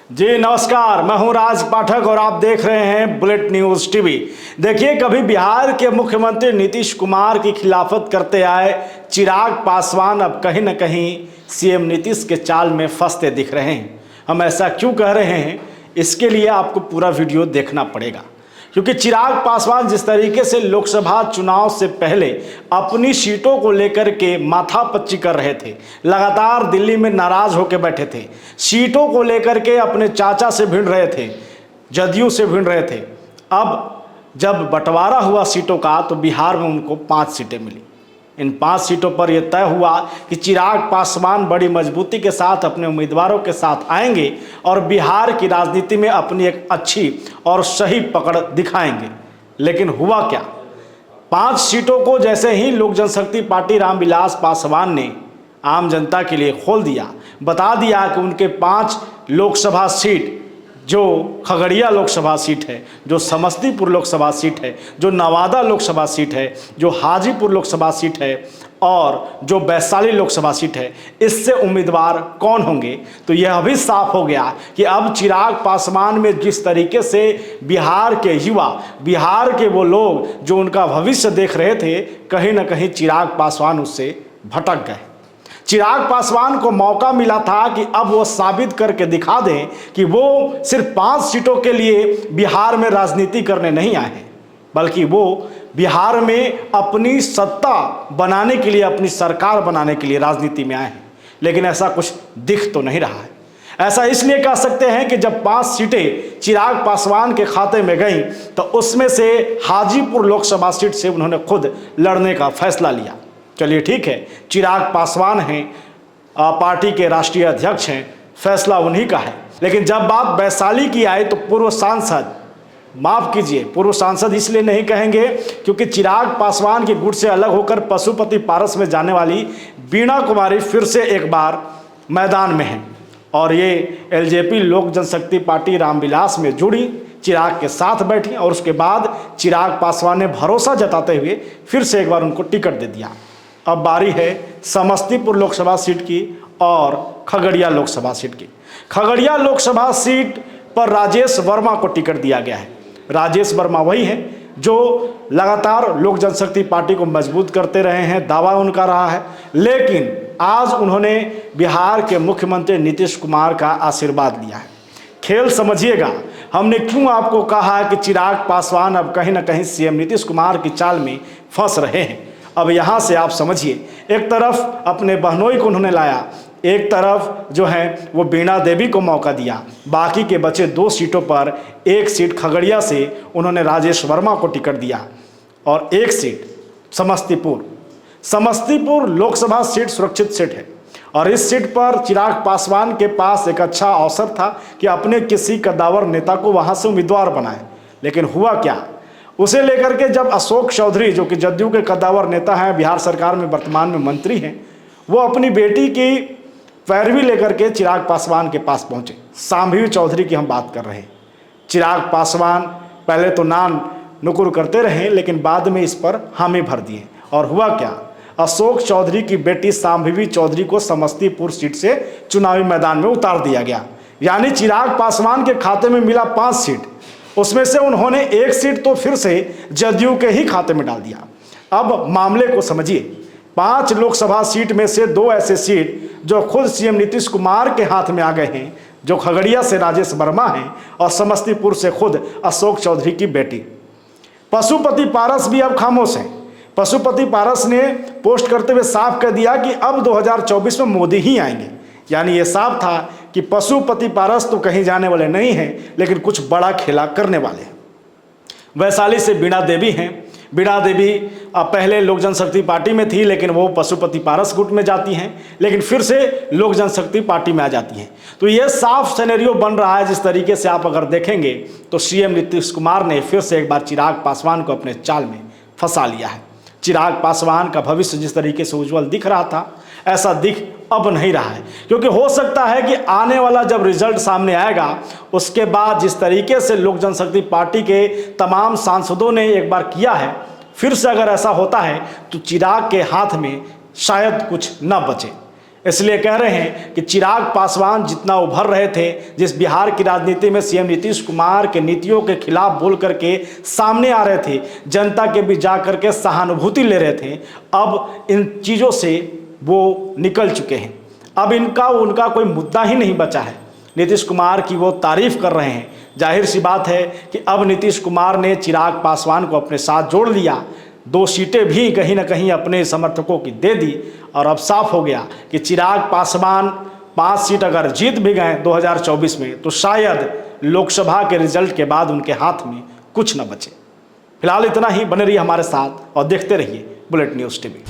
जी नमस्कार, मैं हूं राज पाठक और आप देख रहे हैं बुलेट न्यूज टीवी। देखिए, कभी बिहार के मुख्यमंत्री नीतीश कुमार की खिलाफत करते आए चिराग पासवान अब कहीं न कहीं सीएम नीतीश के चाल में फंसते दिख रहे हैं। हम ऐसा क्यों कह रहे हैं, इसके लिए आपको पूरा वीडियो देखना पड़ेगा, क्योंकि चिराग पासवान जिस तरीके से लोकसभा चुनाव से पहले अपनी सीटों को लेकर के माथापच्ची कर रहे थे, लगातार दिल्ली में नाराज होकर बैठे थे, सीटों को लेकर के अपने चाचा से भिड़ रहे थे, जदयू से भिड़ रहे थे। अब जब बंटवारा हुआ सीटों का तो बिहार में उनको 5 सीटें मिली। इन 5 सीटों पर यह तय हुआ कि चिराग पासवान बड़ी मजबूती के साथ अपने उम्मीदवारों के साथ आएंगे और बिहार की राजनीति में अपनी एक अच्छी और सही पकड़ दिखाएंगे। लेकिन हुआ क्या, 5 सीटों को जैसे ही लोक जनशक्ति पार्टी रामविलास पासवान ने आम जनता के लिए खोल दिया, बता दिया कि उनके 5 लोकसभा सीट, जो खगड़िया लोकसभा सीट है, जो समस्तीपुर लोकसभा सीट है, जो नवादा लोकसभा सीट है, जो हाजीपुर लोकसभा सीट है और जो वैशाली लोकसभा सीट है, इससे उम्मीदवार कौन होंगे। तो यह भी साफ हो गया कि अब चिराग पासवान में जिस तरीके से बिहार के युवा, बिहार के वो लोग जो उनका भविष्य देख रहे थे, कहीं ना कहीं चिराग पासवान उससे भटक गए। चिराग पासवान को मौका मिला था कि अब वो साबित करके दिखा दें कि वो सिर्फ 5 सीटों के लिए बिहार में राजनीति करने नहीं आए हैं, बल्कि वो बिहार में अपनी सत्ता बनाने के लिए, अपनी सरकार बनाने के लिए राजनीति में आए हैं। लेकिन ऐसा कुछ दिख तो नहीं रहा है। ऐसा इसलिए कह सकते हैं कि जब 5 सीटें चिराग पासवान के खाते में गईं तो उसमें से हाजीपुर लोकसभा सीट से उन्होंने खुद लड़ने का फैसला लिया। चलिए ठीक है, चिराग पासवान हैं, पार्टी के राष्ट्रीय अध्यक्ष हैं, फैसला उन्हीं का है। लेकिन जब बात वैशाली की आई तो पूर्व सांसद, माफ कीजिए, पूर्व सांसद इसलिए नहीं कहेंगे क्योंकि चिराग पासवान के गुट से अलग होकर पशुपति पारस में जाने वाली वीणा कुमारी फिर से एक बार मैदान में हैं और ये एलजेपी लोक जनशक्ति पार्टी रामविलास में जुड़ी, चिराग के साथ बैठी और उसके बाद चिराग पासवान ने भरोसा जताते हुए फिर से एक बार उनको टिकट दे दिया। अब बारी है समस्तीपुर लोकसभा सीट की और खगड़िया लोकसभा सीट की। खगड़िया लोकसभा सीट पर राजेश वर्मा को टिकट दिया गया है। राजेश वर्मा वही हैं जो लगातार लोक जनशक्ति पार्टी को मजबूत करते रहे हैं, दावा उनका रहा है। लेकिन आज उन्होंने बिहार के मुख्यमंत्री नीतीश कुमार का आशीर्वाद लिया है। खेल समझिएगा, हमने क्यों आपको कहा कि चिराग पासवान अब कहीं ना कहीं सीएम नीतीश कुमार की चाल में फंस रहे हैं। अब यहाँ से आप समझिए, एक तरफ अपने बहनोई को उन्होंने लाया, एक तरफ जो है वो वीणा देवी को मौका दिया, बाकी के बचे 2 सीटों पर 1 सीट खगड़िया से उन्होंने राजेश वर्मा को टिकट दिया और 1 सीट समस्तीपुर लोकसभा सीट सुरक्षित सीट है। और इस सीट पर चिराग पासवान के पास एक अच्छा अवसर था कि अपने किसी कद्दावर नेता को वहाँ से उम्मीदवार बनाए। लेकिन हुआ क्या, उसे लेकर के जब अशोक चौधरी, जो कि जदयू के कद्दावर नेता हैं, बिहार सरकार में वर्तमान में मंत्री हैं, वो अपनी बेटी की पैरवी लेकर के चिराग पासवान के पास पहुंचे। शांभवी चौधरी की हम बात कर रहे हैं। चिराग पासवान पहले तो नान नुकुर करते रहे, लेकिन बाद में इस पर हामी भर दिए। और हुआ क्या, अशोक चौधरी की बेटी शांभवी चौधरी को समस्तीपुर सीट से चुनावी मैदान में उतार दिया गया। यानी चिराग पासवान के खाते में मिला 5 सीट, उसमें से उन्होंने 1 सीट तो फिर से जदयू के ही खाते में डाल दिया। अब मामले को समझिए, 5 लोकसभा सीट में से 2 ऐसे सीट जो खुद सीएम नीतीश कुमार के हाथ में आ गए हैं, जो खगड़िया से राजेश वर्मा हैं और समस्तीपुर से खुद अशोक चौधरी की बेटी। पशुपति पारस भी अब खामोश हैं। पशुपति पारस ने पोस्ट करते हुए साफ कर दिया कि अब 2024 में मोदी ही आएंगे। यानी ये साफ था कि पशुपति पारस तो कहीं जाने वाले नहीं हैं, लेकिन कुछ बड़ा खेला करने वाले हैं। वैशाली से वीणा देवी हैं। वीणा देवी पहले लोक जनशक्ति पार्टी में थी, लेकिन वो पशुपति पारस गुट में जाती हैं, लेकिन फिर से लोक जनशक्ति पार्टी में आ जाती हैं। तो ये साफ सिनेरियो बन रहा है। जिस तरीके से आप अगर देखेंगे तो सीएम नीतीश कुमार ने फिर से एक बार चिराग पासवान को अपने चाल में फंसा लिया है। चिराग पासवान का भविष्य जिस तरीके से उज्जवल दिख रहा था, ऐसा दिख अब नहीं रहा है, क्योंकि हो सकता है कि आने वाला जब रिजल्ट सामने आएगा उसके बाद जिस तरीके से लोक जनशक्ति पार्टी के तमाम सांसदों ने एक बार किया है, फिर से अगर ऐसा होता है तो चिराग के हाथ में शायद कुछ न बचे। इसलिए कह रहे हैं कि चिराग पासवान जितना उभर रहे थे, जिस बिहार की राजनीति में सीएम नीतीश कुमार के नीतियों के खिलाफ बोल करके सामने आ रहे थे, जनता के बीच जा करके सहानुभूति ले रहे थे, अब इन चीज़ों से वो निकल चुके हैं। अब उनका कोई मुद्दा ही नहीं बचा है। नीतीश कुमार की वो तारीफ कर रहे हैं। जाहिर सी बात है कि अब नीतीश कुमार ने चिराग पासवान को अपने साथ जोड़ लिया, 2 सीटें भी कहीं ना कहीं अपने समर्थकों की दे दी, और अब साफ हो गया कि चिराग पासवान 5 सीट अगर जीत भी गए 2024 में तो शायद लोकसभा के रिजल्ट के बाद उनके हाथ में कुछ न बचे। फिलहाल इतना ही। बने रहिए हमारे साथ और देखते रहिए बुलेट न्यूज़ टीवी।